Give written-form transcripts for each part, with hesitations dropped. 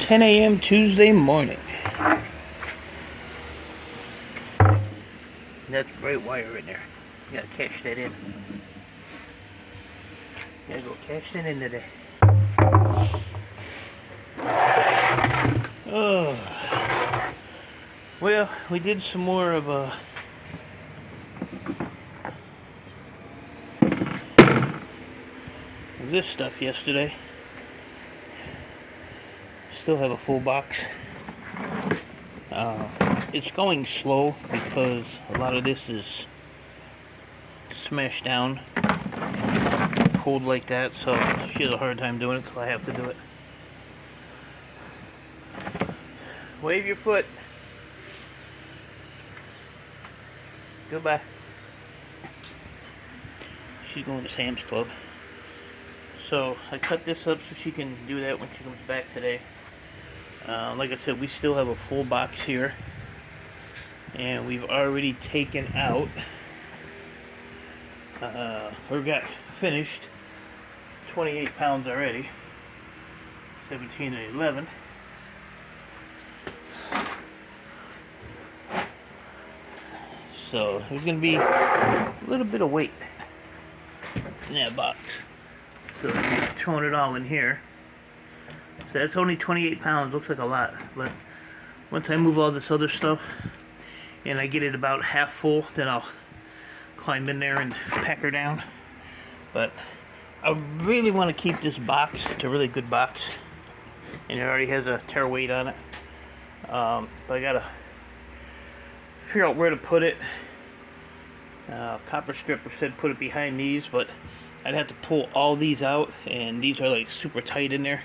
10 a.m. Tuesday morning. That's bright wire in there. You gotta cash that in. Gotta go cash that in today. Oh. Well, we did some more of this stuff yesterday. Still have a full box. It's going slow because a lot of this is smashed down, pulled like that, so she has a hard time doing it, so I have to do it. Wave your foot. Goodbye. She's going to Sam's Club. So I cut this up so she can do that when she comes back today. Like I said, we still have a full box here. And we've already taken out, or got finished, 28 pounds already. 17 and 11. So there's going to be a little bit of weight in that box. So I'm throwing it all in here. So that's only 28 pounds. Looks like a lot, but once I move all this other stuff and I get it about half full, then I'll climb in there and pack her down. But I really want to keep this box. It's a really good box, and it already has a tear weight on it. But I gotta figure out where to put it. Copper stripper said put it behind these, but I'd have to pull all these out, and these are like super tight in there.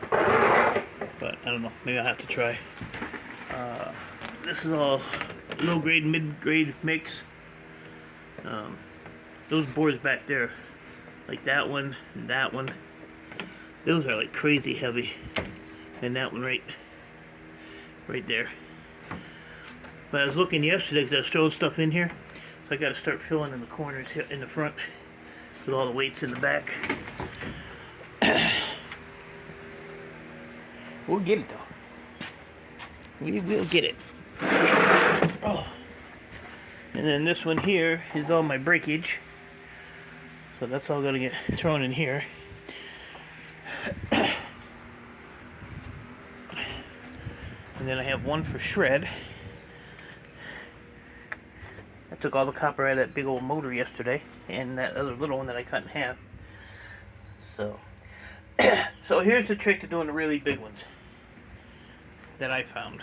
But I don't know, maybe I'll have to try. This is all low grade, mid grade mix. Those boards back there, like that one and that one, those are like crazy heavy. And that one right there. But I was looking yesterday because I was throwing stuff in here, so I got to start filling in the corners here in the front with all the weights in the back. We'll get it though. We will get it. Oh. And then this one here is all my breakage. So that's all gonna get thrown in here. And then I have one for shred. I took all the copper out of that big old motor yesterday, and that other little one that I cut in half. So, so here's the trick to doing the really big ones that I found.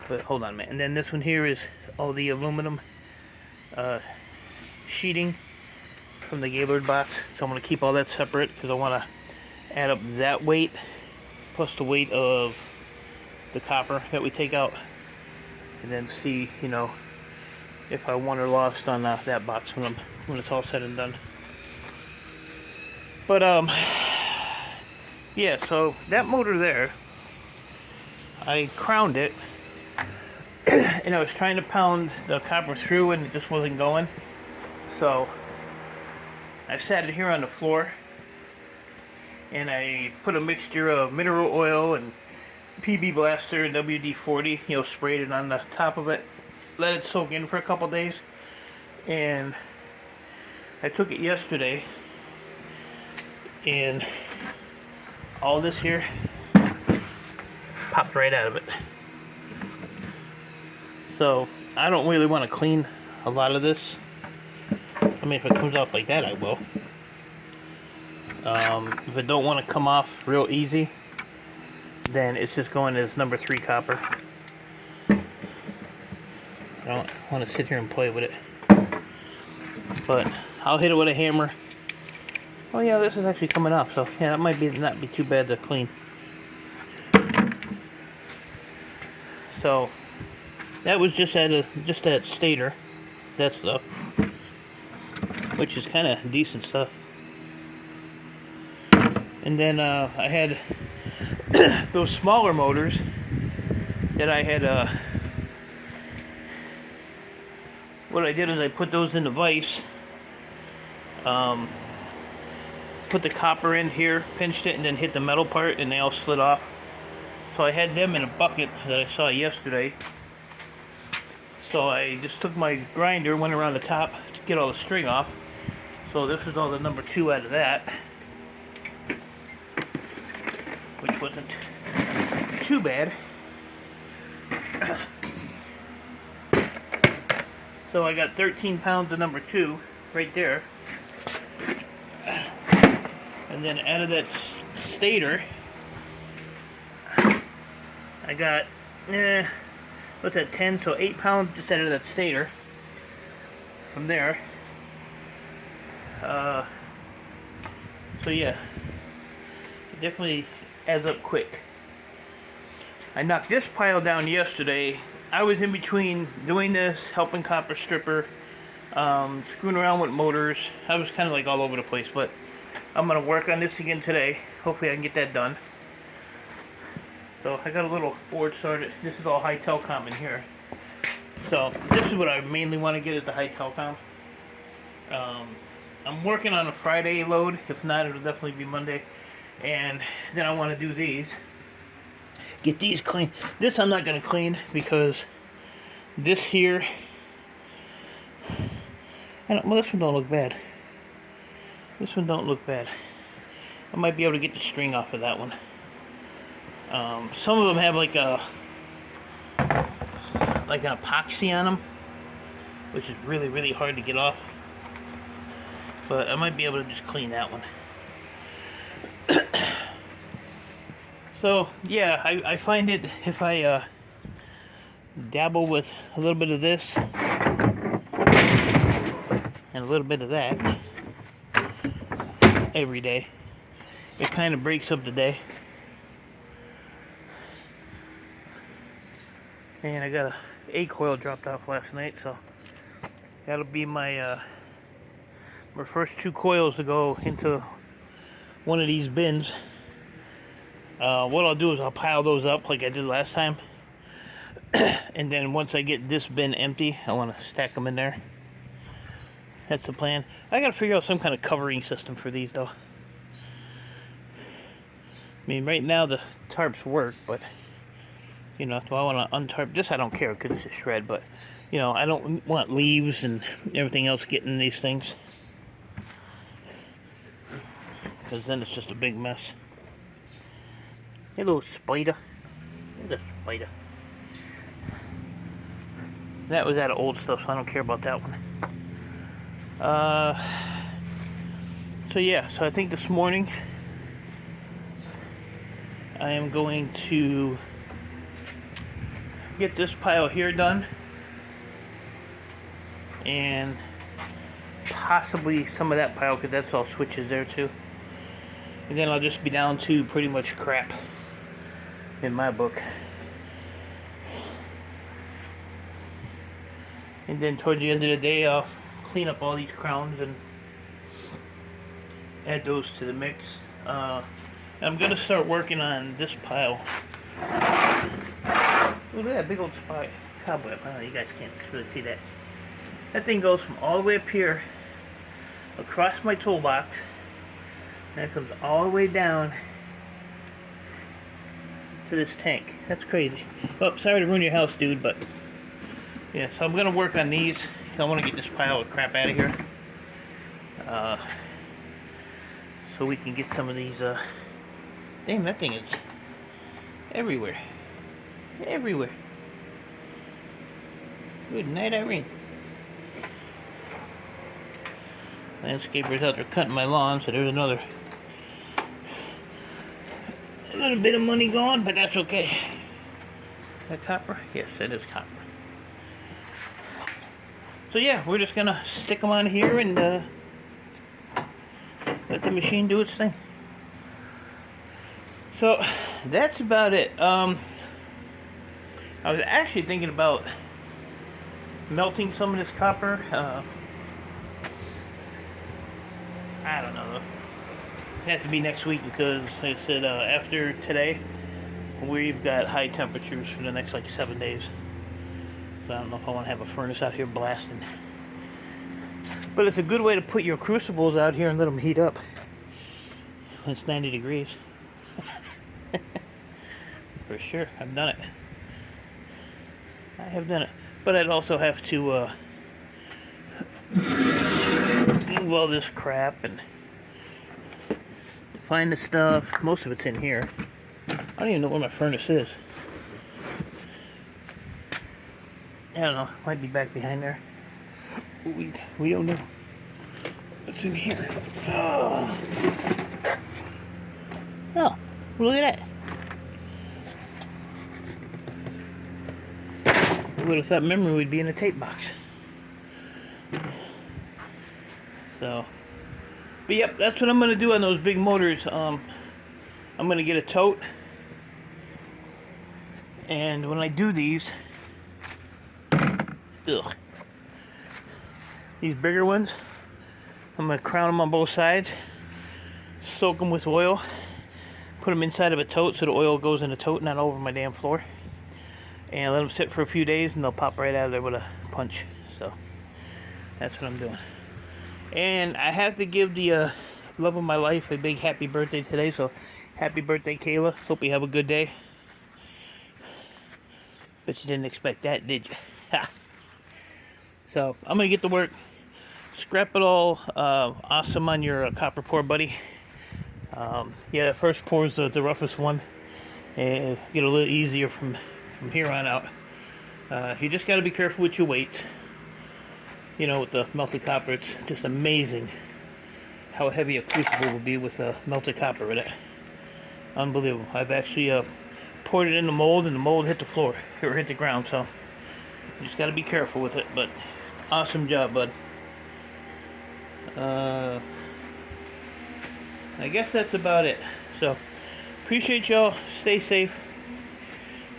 But hold on a minute. And then this one here is all the aluminum sheeting from the Gaylord box. So I'm going to keep all that separate because I want to add up that weight plus the weight of the copper that we take out, and then see, you know, if I won or lost on that box when it's all said and done. But yeah, so that motor there, I crowned it, and I was trying to pound the copper through and it just wasn't going. So I sat it here on the floor and I put a mixture of mineral oil and PB Blaster and WD-40, you know, sprayed it on the top of it, let it soak in for a couple days, and I took it yesterday, and all this here popped right out of it. So I don't really want to clean a lot of this. I mean, if it comes off like that, I will. If it don't want to come off real easy, then it's just going as number 3 copper. I don't want to sit here and play with it, but I'll hit it with a hammer. Oh yeah, this is actually coming off, so yeah, that might not be too bad to clean. So that was just that stator, that stuff, which is kind of decent stuff. And then I had those smaller motors that I had. What I did is I put those in the vise put the copper in here, pinched it, and then hit the metal part, and they all slid off. So I had them in a bucket that I saw yesterday. So I just took my grinder, went around the top to get all the string off. So this is all the number 2 out of that, which wasn't too bad. So I got 13 pounds of number 2 right there. And then out of that stator, I got, what's that, 10? So 8 pounds just out of that stator. From there. So yeah, it definitely adds up quick. I knocked this pile down yesterday. I was in between doing this, helping Copper Stripper, screwing around with motors. I was kind of like all over the place, but I'm going to work on this again today. Hopefully I can get that done. So I got a little Ford started. This is all high telecom in here. So this is what I mainly want to get, is the high telecom. I'm working on a Friday load. If not, it'll definitely be Monday. And then I want to do these. Get these clean. This I'm not going to clean because this here, well, this one don't look bad. This one don't look bad. I might be able to get the string off of that one. Some of them have like an epoxy on them, which is really, really hard to get off. But I might be able to just clean that one. So yeah, I find it, if I dabble with a little bit of this and a little bit of that every day, it kind of breaks up the day. And I got a coil dropped off last night, so that'll be my my first 2 coils to go into one of these bins. What I'll do is I'll pile those up like I did last time. And then once I get this bin empty, I want to stack them in there. That's the plan. I got to figure out some kind of covering system for these though. I mean, right now the tarps work, but you know, do I want to untarp this? I don't care because it's a shred, but you know, I don't want leaves and everything else getting in these things, because then it's just a big mess. Hey, little spider. There's a spider. That was out of old stuff, so I don't care about that one. So yeah, so I think this morning I am going to get this pile here done, and possibly some of that pile, because that's all switches there too. And then I'll just be down to pretty much crap in my book. And then towards the end of the day, I'll clean up all these crowns and add those to the mix. I'm gonna start working on this pile. Look at that big old spot, cobweb. Oh, you guys can't really see that. That thing goes from all the way up here, across my toolbox, and it comes all the way down to this tank. That's crazy. Well, sorry to ruin your house, dude, but yeah, so I'm gonna work on these. I want to get this pile of crap out of here, so we can get some of these. Damn, that thing is everywhere. Everywhere. Good night, Irene. Landscaper's out there cutting my lawn, so there's another a little bit of money gone, but that's okay. Is that copper? Yes, it is copper. So yeah, we're just gonna stick them on here and let the machine do its thing. So that's about it. I was actually thinking about melting some of this copper. I don't know. It has to be next week because, like I said, after today, we've got high temperatures for the next like 7 days. So I don't know if I want to have a furnace out here blasting. But it's a good way to put your crucibles out here and let them heat up. when it's 90 degrees. For sure, I've done it. I have done it. But I'd also have to move all this crap and find the stuff. Most of it's in here. I don't even know where my furnace is. I don't know. Might be back behind there. We don't know. What's in here? Oh, look at that. Who would have thought memory would be in a tape box? So, but yep, that's what I'm going to do on those big motors. I'm going to get a tote. And when I do these, these bigger ones, I'm going to crown them on both sides, soak them with oil, put them inside of a tote so the oil goes in the tote, not all over my damn floor, and let them sit for a few days and they'll pop right out of there with a punch. So that's what I'm doing. And I have to give the love of my life a big happy birthday today, so happy birthday, Kayla. Hope you have a good day. But you didn't expect that, did you? Ha! So I'm gonna get to work, scrap it all. Awesome on your copper pour, buddy. Yeah, the first pour is the roughest one, and get a little easier from here on out. You just got to be careful with your weights. You know, with the melted copper, it's just amazing how heavy a crucible will be with melted copper in it. Unbelievable. I've actually poured it in the mold, and the mold hit the floor or hit the ground, so you just got to be careful with it. But awesome job, bud. I guess that's about it. So appreciate y'all. Stay safe.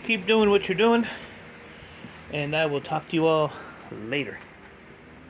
Keep doing what you're doing, and I will talk to you all later.